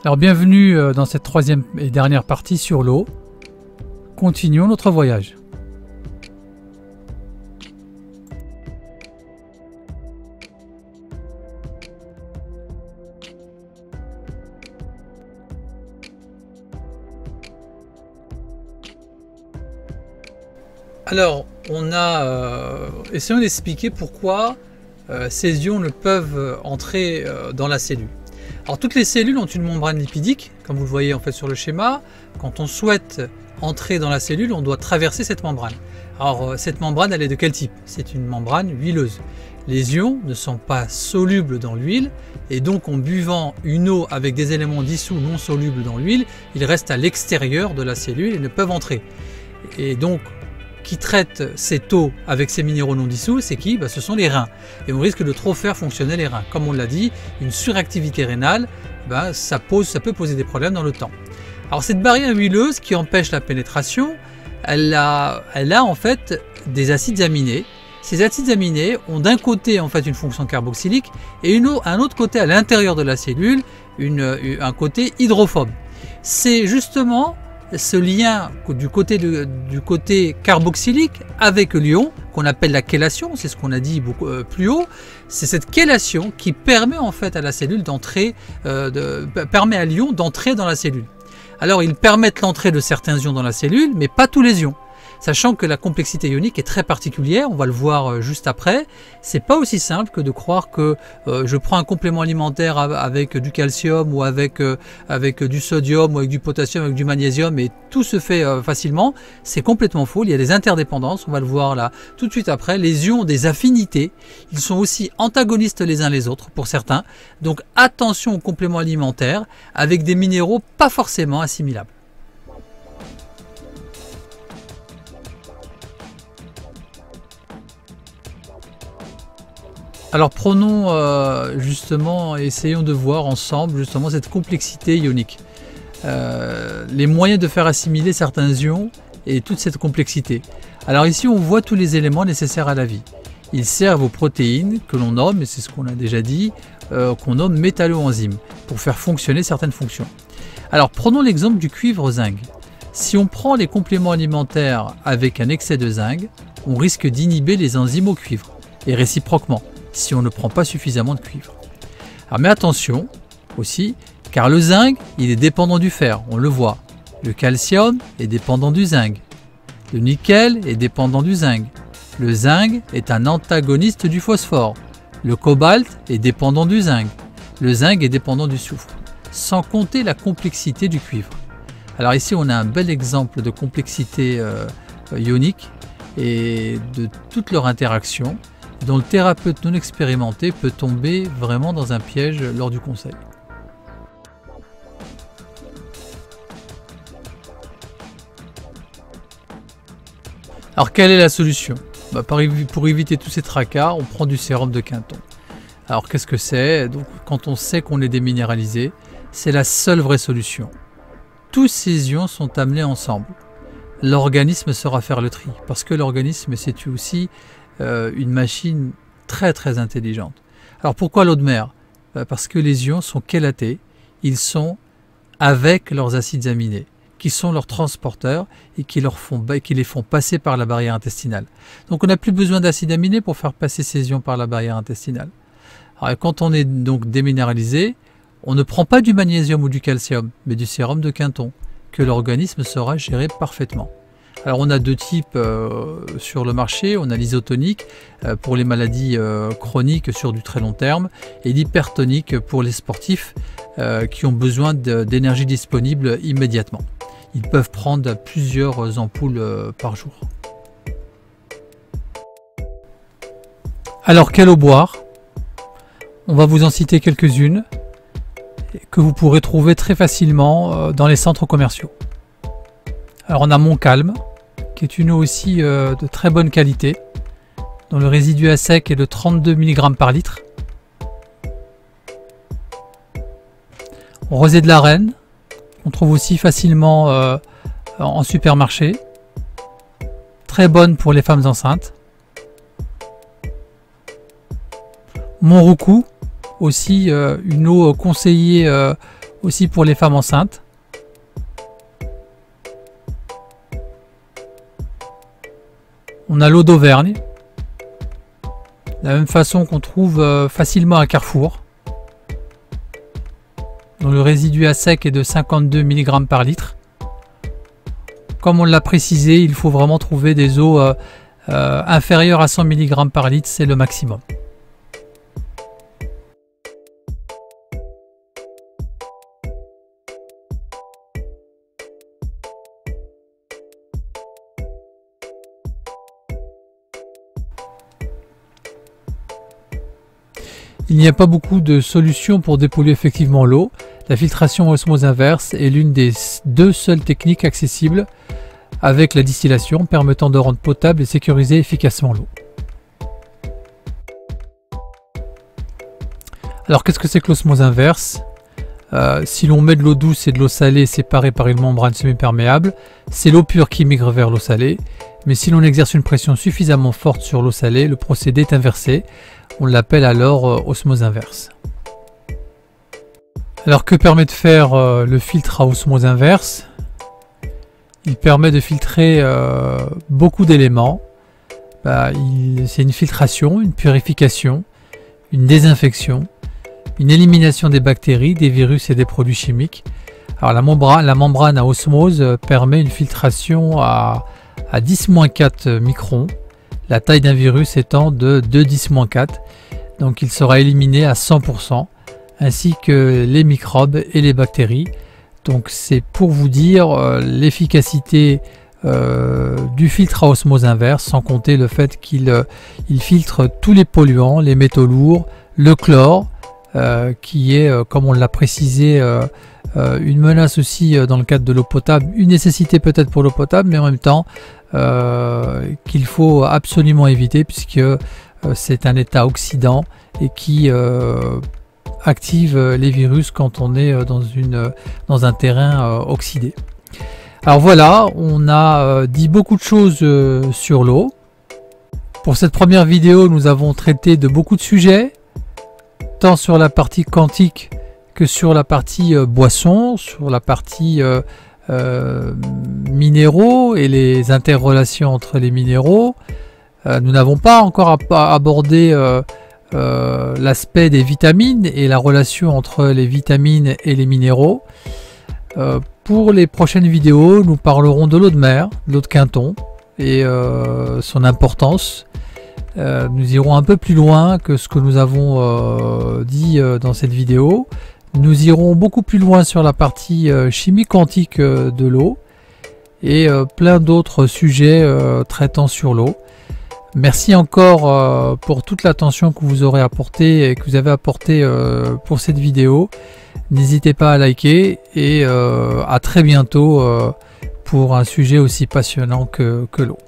Alors bienvenue dans cette troisième et dernière partie sur l'eau. Continuons notre voyage. Alors, essayons d'expliquer pourquoi ces ions ne peuvent entrer dans la cellule. Alors, toutes les cellules ont une membrane lipidique, comme vous le voyez en fait sur le schéma. Quand on souhaite entrer dans la cellule, on doit traverser cette membrane. Alors, cette membrane, elle est de quel type? C'est une membrane huileuse. Les ions ne sont pas solubles dans l'huile, et donc en buvant une eau avec des éléments dissous non solubles dans l'huile, ils restent à l'extérieur de la cellule et ne peuvent entrer. Et donc, qui traite cette eau avec ces minéraux non dissous, c'est qui? Ce sont les reins. Et on risque de trop faire fonctionner les reins. Comme on l'a dit, une suractivité rénale, ça peut poser des problèmes dans le temps. Alors cette barrière huileuse qui empêche la pénétration, elle a en fait des acides aminés. Ces acides aminés ont d'un côté en fait une fonction carboxylique et un autre côté à l'intérieur de la cellule, un côté hydrophobe. C'est justement ce lien du côté carboxylique avec l'ion qu'on appelle la chélation, c'est ce qu'on a dit plus haut. C'est cette chélation qui permet en fait à la cellule d'entrer, permet à l'ion d'entrer dans la cellule. Alors ils permettent l'entrée de certains ions dans la cellule, mais pas tous les ions. Sachant que la complexité ionique est très particulière, on va le voir juste après. C'est pas aussi simple que de croire que je prends un complément alimentaire avec du calcium ou avec du sodium ou avec du potassium, avec du magnésium et tout se fait facilement. C'est complètement faux, il y a des interdépendances, on va le voir là tout de suite après. Les ions ont des affinités, ils sont aussi antagonistes les uns les autres pour certains. Donc attention aux compléments alimentaires avec des minéraux pas forcément assimilables. Alors prenons essayons de voir ensemble justement cette complexité ionique. Les moyens de faire assimiler certains ions et toute cette complexité. Alors ici on voit tous les éléments nécessaires à la vie. Ils servent aux protéines que l'on nomme, et c'est ce qu'on a déjà dit, qu'on nomme métalloenzymes, pour faire fonctionner certaines fonctions. Alors prenons l'exemple du cuivre-zinc. Si on prend les compléments alimentaires avec un excès de zinc, on risque d'inhiber les enzymes au cuivre, et réciproquement, si on ne prend pas suffisamment de cuivre. Alors, mais attention aussi, car le zinc, il est dépendant du fer, on le voit. Le calcium est dépendant du zinc. Le nickel est dépendant du zinc. Le zinc est un antagoniste du phosphore. Le cobalt est dépendant du zinc. Le zinc est dépendant du soufre. Sans compter la complexité du cuivre. Alors ici, on a un bel exemple de complexité ionique et de toutes leurs interactions, dont le thérapeute non expérimenté peut tomber vraiment dans un piège lors du conseil. Alors quelle est la solution? Pour éviter tous ces tracas, on prend du sérum de Quinton. Alors qu'est-ce que c'est? Donc, quand on sait qu'on est déminéralisé, c'est la seule vraie solution. Tous ces ions sont amenés ensemble. L'organisme saura faire le tri, parce que l'organisme c'est aussi une machine très très intelligente. Alors pourquoi l'eau de mer? Parce que les ions sont chélatés, ils sont avec leurs acides aminés, qui sont leurs transporteurs et qui les font passer par la barrière intestinale. Donc on n'a plus besoin d'acides aminés pour faire passer ces ions par la barrière intestinale. Alors, quand on est donc déminéralisé, on ne prend pas du magnésium ou du calcium, mais du sérum de Quinton, que l'organisme saura gérer parfaitement. Alors on a deux types sur le marché, on a l'isotonique pour les maladies chroniques sur du très long terme et l'hypertonique pour les sportifs qui ont besoin d'énergie disponible immédiatement. Ils peuvent prendre plusieurs ampoules par jour. Alors quelle eau boire? On va vous en citer quelques-unes que vous pourrez trouver très facilement dans les centres commerciaux. Alors on a Montcalm, qui est une eau aussi de très bonne qualité, dont le résidu à sec est de 32 mg par litre. Rosée de la Reine, on trouve aussi facilement en supermarché, très bonne pour les femmes enceintes. Montroucou, aussi une eau conseillée aussi pour les femmes enceintes. On a l'eau d'Auvergne, de la même façon qu'on trouve facilement à Carrefour, dont le résidu à sec est de 52 mg par litre. Comme on l'a précisé, il faut vraiment trouver des eaux inférieures à 100 mg par litre, c'est le maximum. Il n'y a pas beaucoup de solutions pour dépolluer effectivement l'eau. La filtration à osmose inverse est l'une des deux seules techniques accessibles avec la distillation permettant de rendre potable et sécuriser efficacement l'eau. Alors qu'est-ce que c'est que l'osmose inverse? Si l'on met de l'eau douce et de l'eau salée séparées par une membrane semi-perméable, c'est l'eau pure qui migre vers l'eau salée. Mais si l'on exerce une pression suffisamment forte sur l'eau salée, le procédé est inversé. On l'appelle alors osmose inverse. Alors que permet de faire le filtre à osmose inverse? Il permet de filtrer beaucoup d'éléments. C'est une filtration, une purification, une désinfection, une élimination des bactéries, des virus et des produits chimiques. Alors la membrane à osmose permet une filtration à 10-4 microns, la taille d'un virus étant de 2-10-4, donc il sera éliminé à 100%, ainsi que les microbes et les bactéries. Donc c'est pour vous dire l'efficacité du filtre à osmose inverse, sans compter le fait qu'il filtre tous les polluants, les métaux lourds, le chlore, qui est, comme on l'a précisé, une menace aussi dans le cadre de l'eau potable, une nécessité peut-être pour l'eau potable, mais en même temps qu'il faut absolument éviter puisque c'est un état oxydant et qui active les virus quand on est dans un terrain oxydé. Alors voilà, on a dit beaucoup de choses sur l'eau. Pour cette première vidéo, nous avons traité de beaucoup de sujets, tant sur la partie quantique que sur la partie boisson, sur la partie minéraux et les interrelations entre les minéraux. Nous n'avons pas encore abordé l'aspect des vitamines et la relation entre les vitamines et les minéraux. Pour les prochaines vidéos, nous parlerons de l'eau de mer, de l'eau de Quinton et son importance. Nous irons un peu plus loin que ce que nous avons dit dans cette vidéo. Nous irons beaucoup plus loin sur la partie chimie quantique de l'eau et plein d'autres sujets traitant sur l'eau. Merci encore pour toute l'attention que vous aurez apportée et que vous avez apporté pour cette vidéo. N'hésitez pas à liker et à très bientôt pour un sujet aussi passionnant que l'eau.